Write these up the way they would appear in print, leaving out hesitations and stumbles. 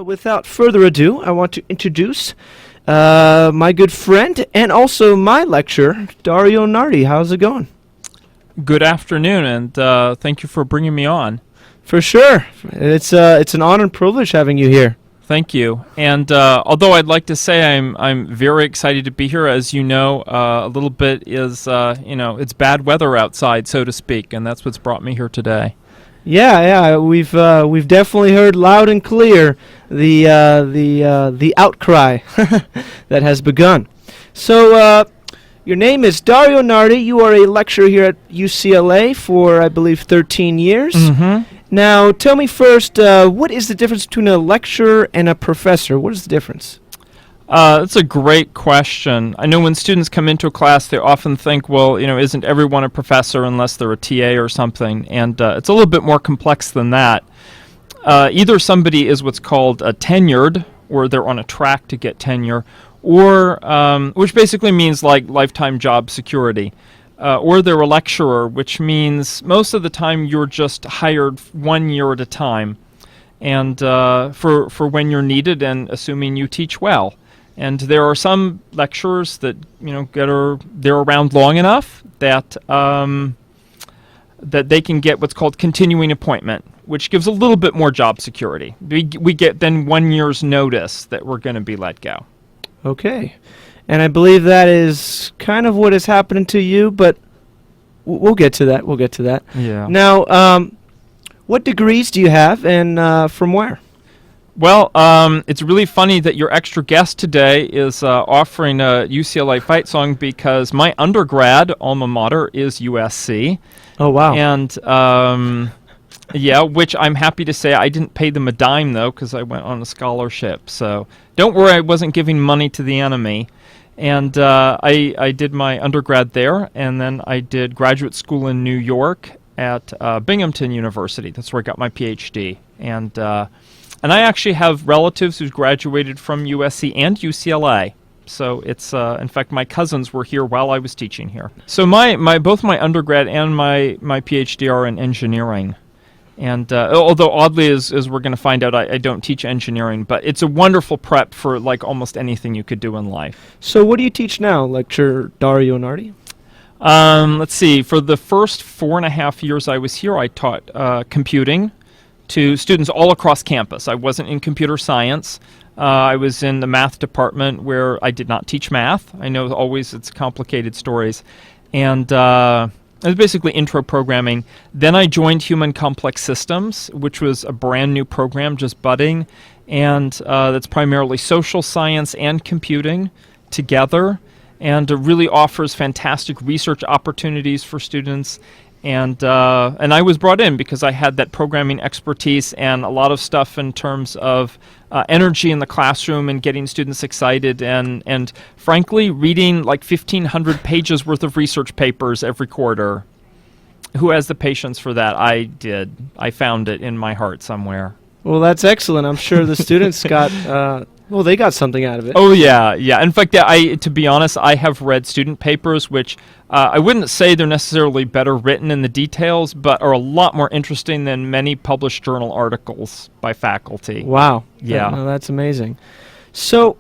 Without further ado, I want to introduce my good friend and also my lecturer, Dario Nardi. How's it going? Good afternoon, and thank you for bringing me on. For sure. It's an honor and privilege having you here. Thank you. And although I'd like to say I'm very excited to be here, as you know, a little bit is it's bad weather outside, so to speak, and that's what's brought me here today. Yeah, we've definitely heard loud and clear the outcry that has begun. So your name is Dario Nardi. You are a lecturer here at UCLA for, I believe, 13 years. Mm-hmm. Now, tell me first, what is the difference between a lecturer and a professor? What is the difference? That's a great question. I know when students come into a class, they often think, well, isn't everyone a professor unless they're a TA or something? And it's a little bit more complex than that. Either somebody is what's called tenured, or they're on a track to get tenure, or which basically means like lifetime job security. Or they're a lecturer, which means most of the time you're just hired 1 year at a time, and for when you're needed, and assuming you teach well. And there are some lecturers that they're around long enough that that they can get what's called continuing appointment, which gives a little bit more job security. We get then 1 year's notice that we're going to be let go. Okay. And I believe that is kind of what is happening to you, but we'll get to that. Yeah. Now, what degrees do you have, and from where? Well, it's really funny that your extra guest today is offering a UCLA fight song, because my undergrad alma mater is USC. Oh, wow. And, which I'm happy to say I didn't pay them a dime, though, because I went on a scholarship. So don't worry, I wasn't giving money to the enemy. And I did my undergrad there, and then I did graduate school in New York at Binghamton University. That's where I got my PhD. And I actually have relatives who graduated from USC and UCLA. So it's, in fact, my cousins were here while I was teaching here. So both my undergrad and my PhD are in engineering. And although oddly, as we're going to find out, I don't teach engineering, but it's a wonderful prep for like almost anything you could do in life. So what do you teach now, Lecturer Dario Nardi? Let's see. For the first 4.5 years I was here, I taught computing to students all across campus. I wasn't in computer science. I was in the math department, where I did not teach math. I know always it's complicated stories. And it was basically intro programming. Then I joined Human Complex Systems, which was a brand new program just budding. And that's primarily social science and computing together. And it really offers fantastic research opportunities for students. And I was brought in because I had that programming expertise and a lot of stuff in terms of energy in the classroom and getting students excited, and frankly, reading like 1,500 pages worth of research papers every quarter. Who has the patience for that? I did. I found it in my heart somewhere. Well, that's excellent. I'm sure the students got... they got something out of it. Oh, yeah. In fact, to be honest, I have read student papers, which I wouldn't say they're necessarily better written in the details, but are a lot more interesting than many published journal articles by faculty. Wow. Yeah. That's amazing. So,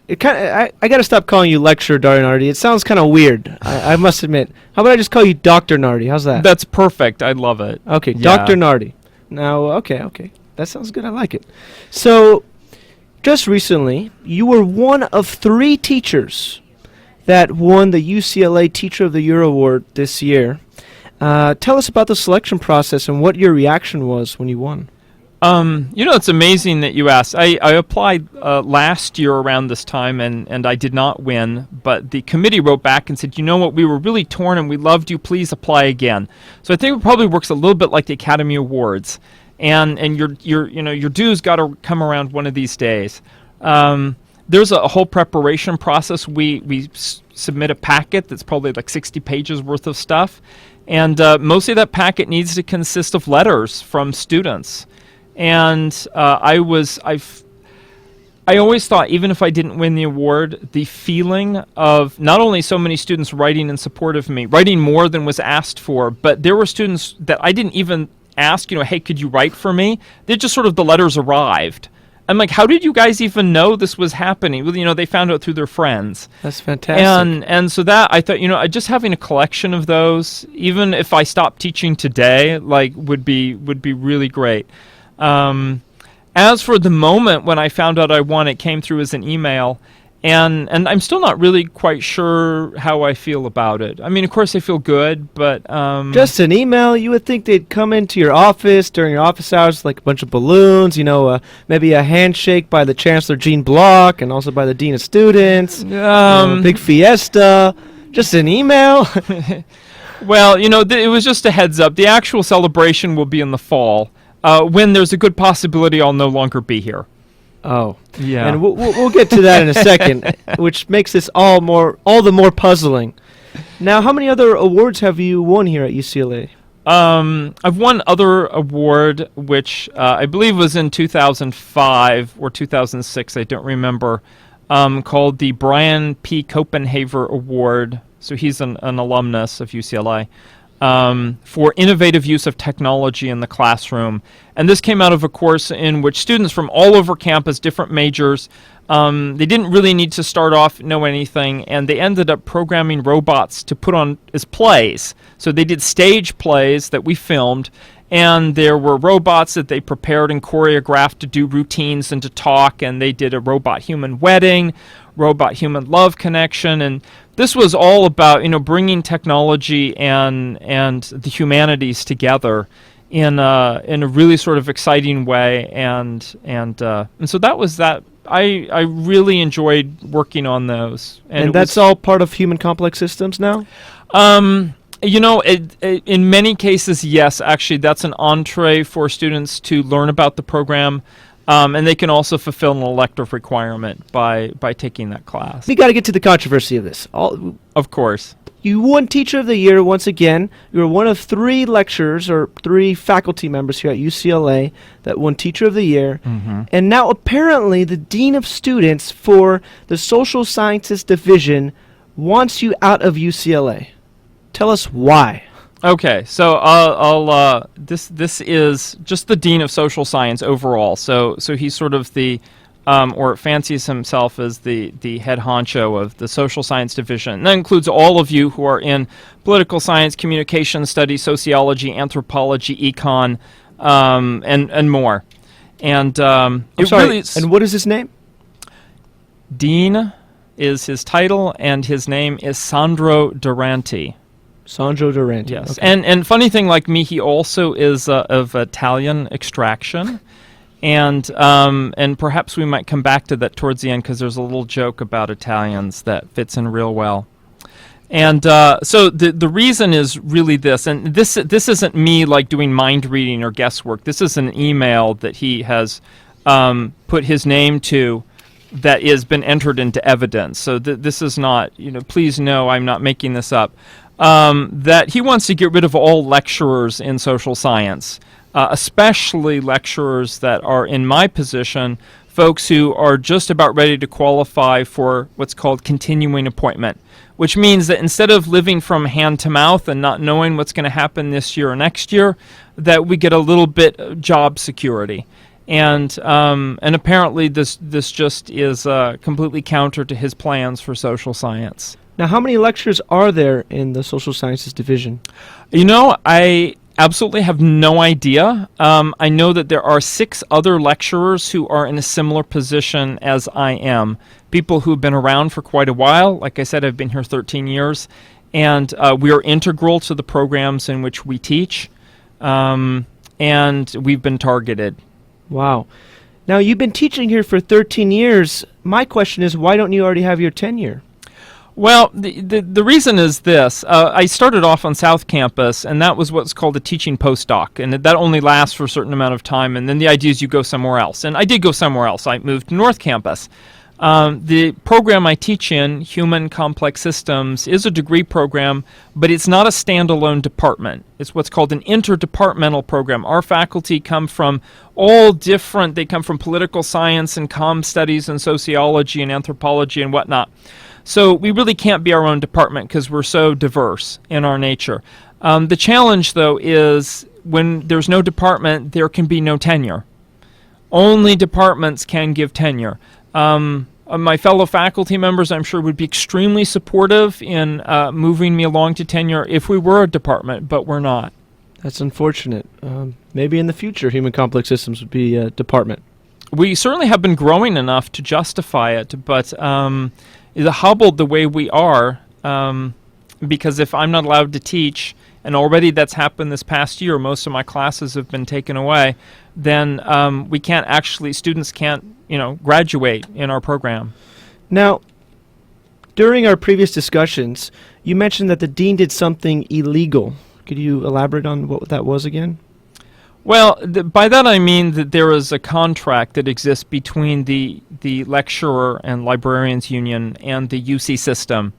I got to stop calling you Lecturer Dario Nardi. It sounds kind of weird, I must admit. How about I just call you Dr. Nardi? How's that? That's perfect. I love it. Okay, Yeah. Dr. Nardi. Now, okay. That sounds good. I like it. So... just recently, you were one of 3 teachers that won the UCLA Teacher of the Year Award this year. Tell us about the selection process and what your reaction was when you won. It's amazing that you asked. I applied last year around this time, and I did not win, but the committee wrote back and said, you know what, we were really torn and we loved you, please apply again. So I think it probably works a little bit like the Academy Awards. And your dues got to come around one of these days. There's a whole preparation process. We submit a packet that's probably like 60 pages worth of stuff, and mostly that packet needs to consist of letters from students. And I always thought, even if I didn't win the award, the feeling of not only so many students writing in support of me, writing more than was asked for, but there were students that I didn't even ask, hey, could you write for me? They just sort of, the letters arrived. I'm like, how did you guys even know this was happening? Well, they found out through their friends. That's fantastic. And so that I thought, just having a collection of those, even if I stopped teaching today, like would be really great. As for the moment when I found out I won, it came through as an email. And I'm still not really quite sure how I feel about it. I mean, of course, I feel good, but just an email. You would think they'd come into your office during your office hours, like a bunch of balloons. Maybe a handshake by the Chancellor Gene Block, and also by the Dean of Students. Big fiesta. Just an email. Well, it was just a heads up. The actual celebration will be in the fall, when there's a good possibility I'll no longer be here. Oh, yeah, and we'll get to that in a second, which makes this all the more puzzling. Now, how many other awards have you won here at UCLA? I've won other award, which I believe was in 2005 or 2006. I don't remember. Called the Brian P. Copenhaver Award. So he's an alumnus of UCLA. For innovative use of technology in the classroom. And this came out of a course in which students from all over campus, different majors, they didn't really need to start off know anything, and they ended up programming robots to put on as plays. So they did stage plays that we filmed, and there were robots that they prepared and choreographed to do routines and to talk, and they did a robot-human wedding, robot-human love connection, and this was all about bringing technology and the humanities together in a really sort of exciting way, and so that was that. I really enjoyed working on those, and that's all part of human complex systems now. In many cases, yes. Actually, that's an entree for students to learn about the program. And they can also fulfill an elective requirement by taking that class. We got to get to the controversy of this. Of course. You won Teacher of the Year once again. You were one of 3 lecturers or 3 faculty members here at UCLA that won Teacher of the Year. Mm-hmm. And now apparently the Dean of Students for the Social Sciences Division wants you out of UCLA. Tell us why. Okay, so this is just the Dean of Social Science overall. So he's sort of the or fancies himself as the head honcho of the Social Science Division. And that includes all of you who are in political science, communication studies, sociology, anthropology, econ, and more. And and what is his name? Dean is his title, and his name is Sandro Duranti. Sandro Duranti. Yes, okay. and funny thing, like me, he also is of Italian extraction, and perhaps we might come back to that towards the end because there's a little joke about Italians that fits in real well. And so the reason is really this, and this isn't me like doing mind reading or guesswork. This is an email that he has put his name to, that has been entered into evidence. So this is not, please know I'm not making this up. That he wants to get rid of all lecturers in social science, especially lecturers that are in my position, folks who are just about ready to qualify for what's called continuing appointment, which means that instead of living from hand to mouth and not knowing what's going to happen this year or next year, that we get a little bit of job security. And apparently this just is completely counter to his plans for social science. Now, how many lecturers are there in the Social Sciences Division? I absolutely have no idea. I know that there are 6 other lecturers who are in a similar position as I am. People who've been around for quite a while. Like I said, I've been here 13 years. And we are integral to the programs in which we teach. And we've been targeted. Wow. Now, you've been teaching here for 13 years. My question is, why don't you already have your tenure? Well, the reason is this. I started off on South Campus, and that was what's called a teaching postdoc, and that only lasts for a certain amount of time, and then the idea is you go somewhere else. And I did go somewhere else. I moved to North Campus. The program I teach in, Human Complex Systems, is a degree program, but it's not a standalone department. It's what's called an interdepartmental program. Our faculty come from all different, they come from political science and comm studies and sociology and anthropology and whatnot. So we really can't be our own department because we're so diverse in our nature. The challenge, though, is when there's no department, there can be no tenure. only departments can give tenure. My fellow faculty members, I'm sure, would be extremely supportive in moving me along to tenure if we were a department, but we're not. That's unfortunate. Maybe in the future, human complex systems would be a department. We certainly have been growing enough to justify it, but hobbled the way we are, because if I'm not allowed to teach, and already that's happened this past year, most of my classes have been taken away, then we can't actually, students can't, graduate in our program. Now, during our previous discussions, you mentioned that the dean did something illegal. Could you elaborate on what that was again? Well, by that I mean that there is a contract that exists between the lecturer and librarians union and the UC system.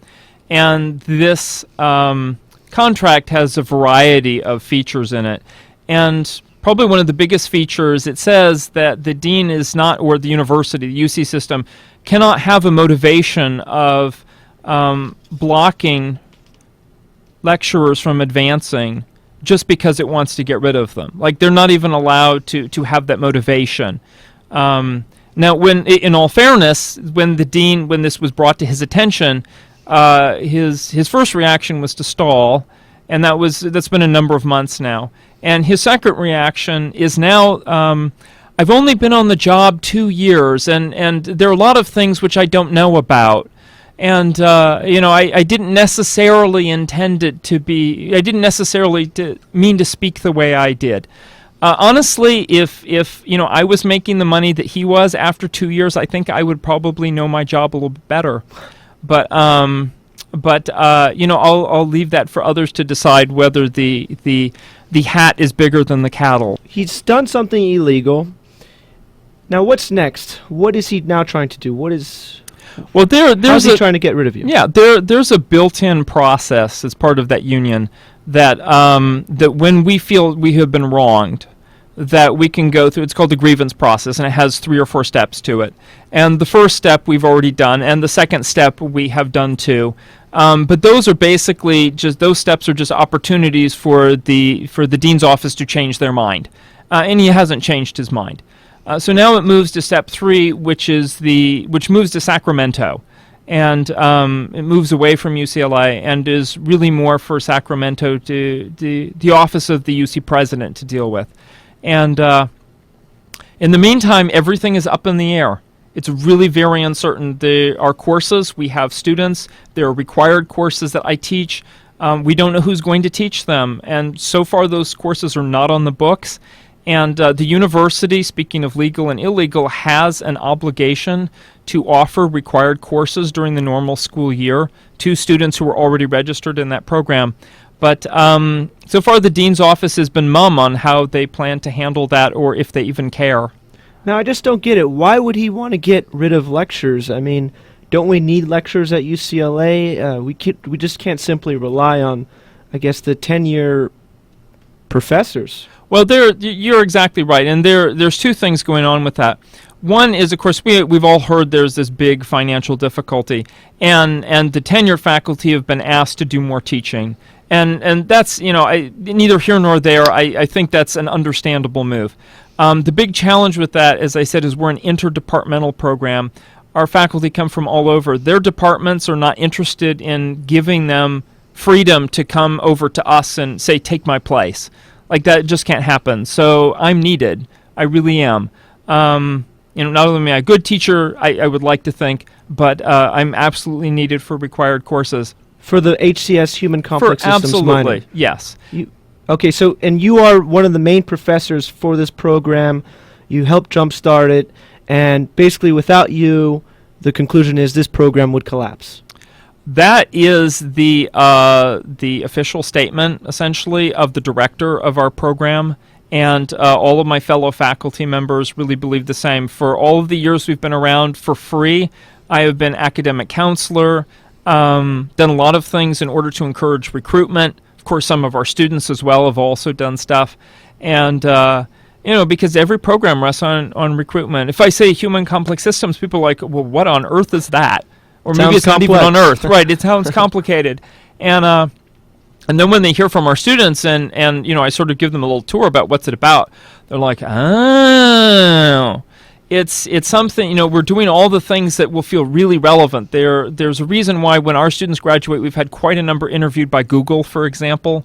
And this contract has a variety of features in it. And probably one of the biggest features, it says that the dean is not, or the university, the UC system, cannot have a motivation of blocking lecturers from advancing just because it wants to get rid of them. Like, they're not even allowed to have that motivation. Now, when, in all fairness, when this was brought to his attention, his first reaction was to stall, and that's been a number of months now. And his second reaction is now, I've only been on the job 2 years, and there are a lot of things which I don't know about. And, I didn't necessarily intend it to be, I didn't necessarily mean to speak the way I did. Honestly, if I was making the money that he was after 2 years, I think I would probably know my job a little bit better. But I'll leave that for others to decide whether the hat is bigger than the cattle. He's done something illegal. Now, what's next? What is he now trying to do? How's he trying to get rid of you? Yeah, there's a built-in process as part of that union that that when we feel we have been wronged, that we can go through. It's called the grievance process, and it has 3 or 4 steps to it. And the first step we've already done, and the second step we have done too. But those are basically those steps are just opportunities for the dean's office to change their mind, and he hasn't changed his mind. So now it moves to step 3, which moves to Sacramento, and it moves away from UCLA and is really more for Sacramento to the office of the UC president to deal with. And in the meantime, everything is up in the air. It's really very uncertain. Our courses, we have students. There are required courses that I teach. We don't know who's going to teach them, and so far those courses are not on the books. And the university, speaking of legal and illegal, has an obligation to offer required courses during the normal school year to students who are already registered in that program. But so far the dean's office has been mum on how they plan to handle that, or if they even care. Now, I just don't get it. Why would he want to get rid of lectures? I mean, don't we need lectures at UCLA? We just can't simply rely on, I guess, the tenure professors. Well, you're exactly right, and there's 2 things going on with that. One is, of course, we've all heard there's this big financial difficulty, and the tenure faculty have been asked to do more teaching, and that's neither here nor there. I think that's an understandable move. The big challenge with that, as I said, is we're an interdepartmental program. Our faculty come from all over. Their departments are not interested in giving them freedom to come over to us and say, take my place. Like, that just can't happen. So I'm needed. I really am. Not only am I a good teacher, I would like to think, but I'm absolutely needed for required courses. For the HCS Human Complex Systems minor. Absolutely, yes. Okay, so, and you are one of the main professors for this program. You helped jumpstart it, and basically without you, the conclusion is this program would collapse. That is the official statement, essentially, of the director of our program, and all of my fellow faculty members really believe the same. For all of the years we've been around for free, I have been academic counselor, done a lot of things in order to encourage recruitment. Of course, some of our students as well have also done stuff, and because every program rests on recruitment. If I say human complex systems, people are like, well, what on earth is that? Or maybe it's not even on Earth. Right, it sounds complicated. And And then when they hear from our students and I sort of give them a little tour about what's it about, they're like, oh, it's something, we're doing all the things that will feel really relevant. There's a reason why when our students graduate, we've had quite a number interviewed by Google, for example.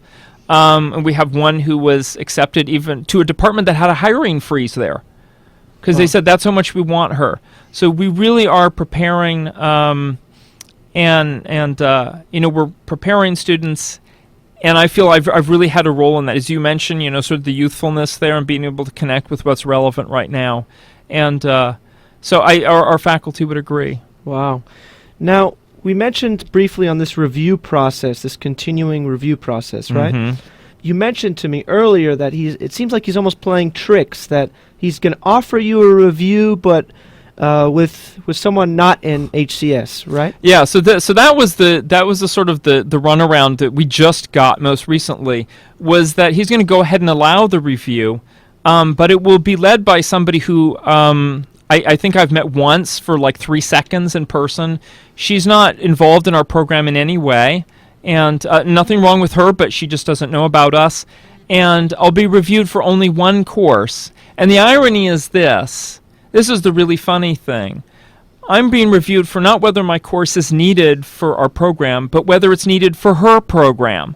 And we have one who was accepted even to a department that had a hiring freeze there because they said that's how much we want her. So we really are preparing, we're preparing students. And I feel I've really had a role in that, as you mentioned, sort of the youthfulness there and being able to connect with what's relevant right now. And so our faculty would agree. Wow. Now, we mentioned briefly on this review process, this continuing review process, right? Mm-hmm. You mentioned to me earlier that it seems like he's almost playing tricks, that he's going to offer you a review, but with someone not in HCS, right? Yeah, so that was the sort of the runaround that we just got most recently, was that he's going to go ahead and allow the review, but it will be led by somebody who I think I've met once for like 3 seconds in person. She's not involved in our program in any way, and nothing wrong with her, but she just doesn't know about us. And I'll be reviewed for only one course. And the irony is this is the really funny thing. I'm being reviewed for not whether my course is needed for our program, but whether it's needed for her program.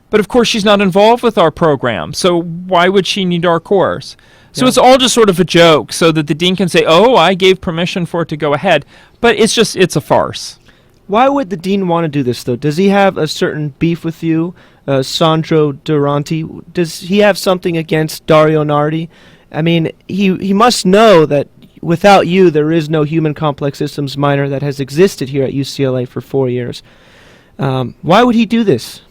But of course, she's not involved with our program, so why would she need our course? So it's all just sort of a joke so that the dean can say, oh, I gave permission for it to go ahead. But it's a farce. Why would the dean want to do this, though? Does he have a certain beef with you, Sandro Duranti? Does he have something against Dario Nardi? I mean, he must know that without you, there is no human complex systems minor that has existed here at UCLA for 4 years. Why would he do this?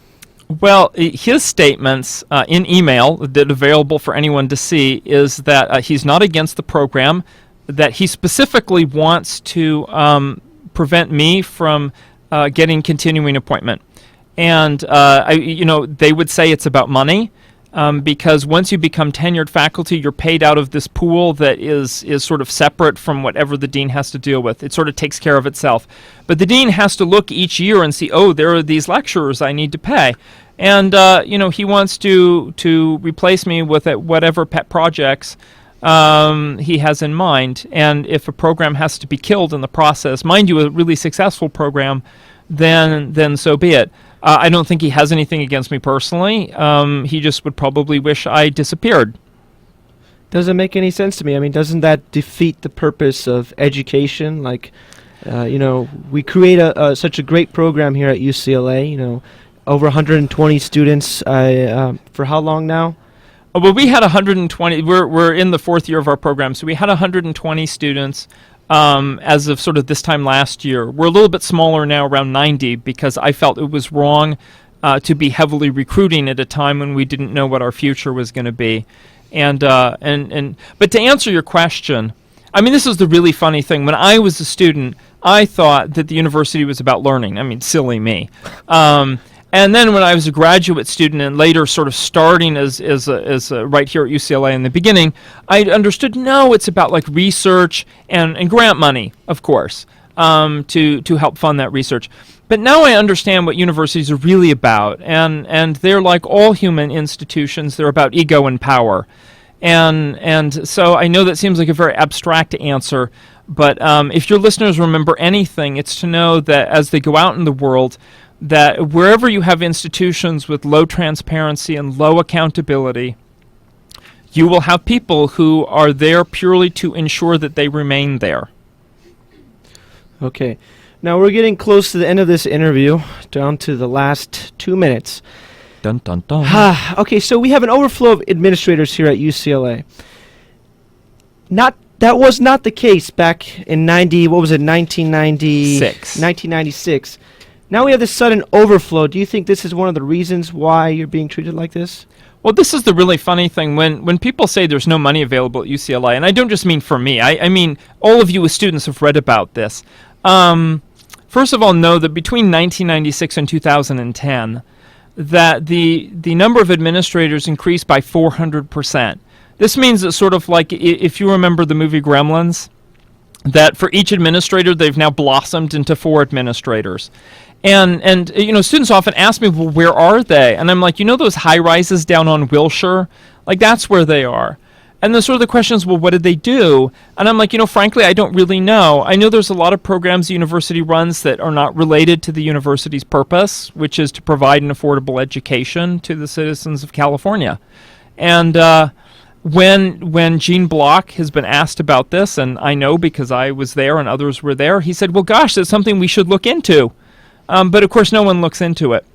Well, his statements in email that are available for anyone to see is that he's not against the program, that he specifically wants to prevent me from getting continuing appointment. And, they would say it's about money. Because once you become tenured faculty, you're paid out of this pool that is sort of separate from whatever the dean has to deal with. It sort of takes care of itself. But the dean has to look each year and see, oh, there are these lecturers I need to pay. And, he wants to replace me with whatever pet projects he has in mind. And if a program has to be killed in the process, mind you, a really successful program, then so be it. I don't think he has anything against me personally. He just would probably wish I disappeared. Doesn't make any sense to me. I mean, doesn't that defeat the purpose of education? Like, we create such a great program here at UCLA, over 120 students. For how long now? Well, we had 120. We're in the 4th year of our program, so we had 120 students. As of sort of this time last year. We're a little bit smaller now, around 90, because I felt it was wrong to be heavily recruiting at a time when we didn't know what our future was going to be. But to answer your question, I mean, this is the really funny thing. When I was a student, I thought that the university was about learning. I mean, silly me. And then when I was a graduate student and later sort of starting as right here at UCLA in the beginning, I understood, no, it's about like research and grant money, of course, to help fund that research. But now I understand what universities are really about, and they're like all human institutions, they're about ego and power. And so I know that seems like a very abstract answer, but if your listeners remember anything, it's to know that as they go out in the world, that wherever you have institutions with low transparency and low accountability, you will have people who are there purely to ensure that they remain there. Okay. Now we're getting close to the end of this interview, down to the last 2 minutes. Dun, dun, dun. Okay, so we have an overflow of administrators here at UCLA. That was not the case back in 1996. Now we have this sudden overflow. Do you think this is one of the reasons why you're being treated like this? Well, this is the really funny thing. When people say there's no money available at UCLA, and I don't just mean for me, I mean all of you as students have read about this. First of all, know that between 1996 and 2010, that the number of administrators increased by 400%. This means that sort of like, if you remember the movie Gremlins, that for each administrator, they've now blossomed into 4 administrators. And students often ask me, well, where are they? And I'm like, those high rises down on Wilshire, like that's where they are. And the sort of the question is, well, what did they do? And I'm like, frankly, I don't really know. I know there's a lot of programs the university runs that are not related to the university's purpose, which is to provide an affordable education to the citizens of California. And when Gene Block has been asked about this, and I know because I was there and others were there, he said, well, gosh, that's something we should look into. But of course, no one looks into it.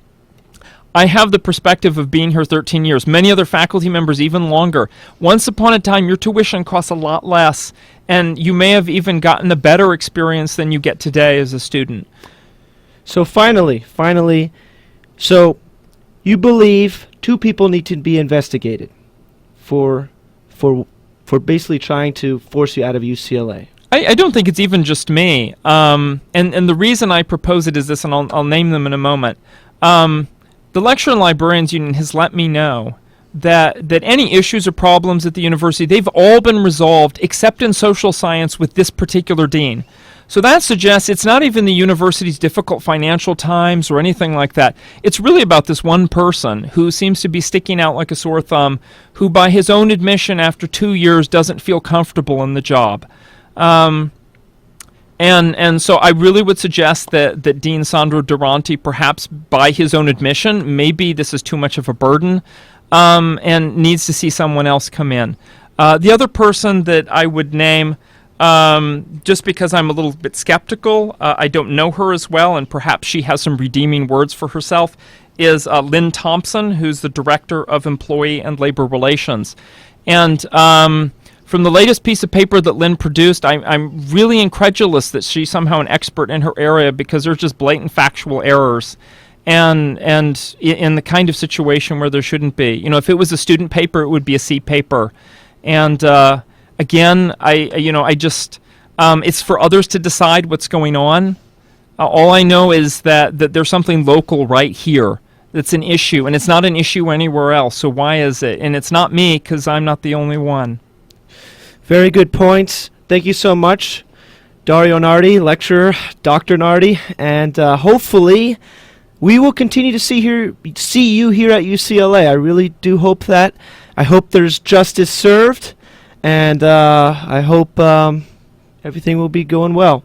I have the perspective of being here 13 years. Many other faculty members even longer. Once upon a time, your tuition costs a lot less, and you may have even gotten a better experience than you get today as a student. So finally, so you believe two people need to be investigated for basically trying to force you out of UCLA. I don't think it's even just me. And the reason I propose it is this, and I'll name them in a moment. The Lecturer and Librarians Union has let me know that any issues or problems at the university, they've all been resolved except in social science with this particular dean. So that suggests it's not even the university's difficult financial times or anything like that. It's really about this one person who seems to be sticking out like a sore thumb, who by his own admission after 2 years doesn't feel comfortable in the job. And so I really would suggest that Dean Sandro Duranti, perhaps by his own admission, maybe this is too much of a burden, and needs to see someone else come in. The other person that I would name, just because I'm a little bit skeptical, I don't know her as well, and perhaps she has some redeeming words for herself, is Lynn Thompson, who's the Director of Employee and Labor Relations. And from the latest piece of paper that Lynn produced, I'm really incredulous that she's somehow an expert in her area, because there's just blatant factual errors and in the kind of situation where there shouldn't be. If it was a student paper, it would be a C paper. And again, I just it's for others to decide what's going on. All I know is that there's something local right here that's an issue, and it's not an issue anywhere else. So why is it? And it's not me, because I'm not the only one. Very good points. Thank you so much, Dario Nardi, lecturer, Dr. Nardi, and hopefully we will continue to see you here at UCLA. I really do hope that. I hope there's justice served, and I hope everything will be going well.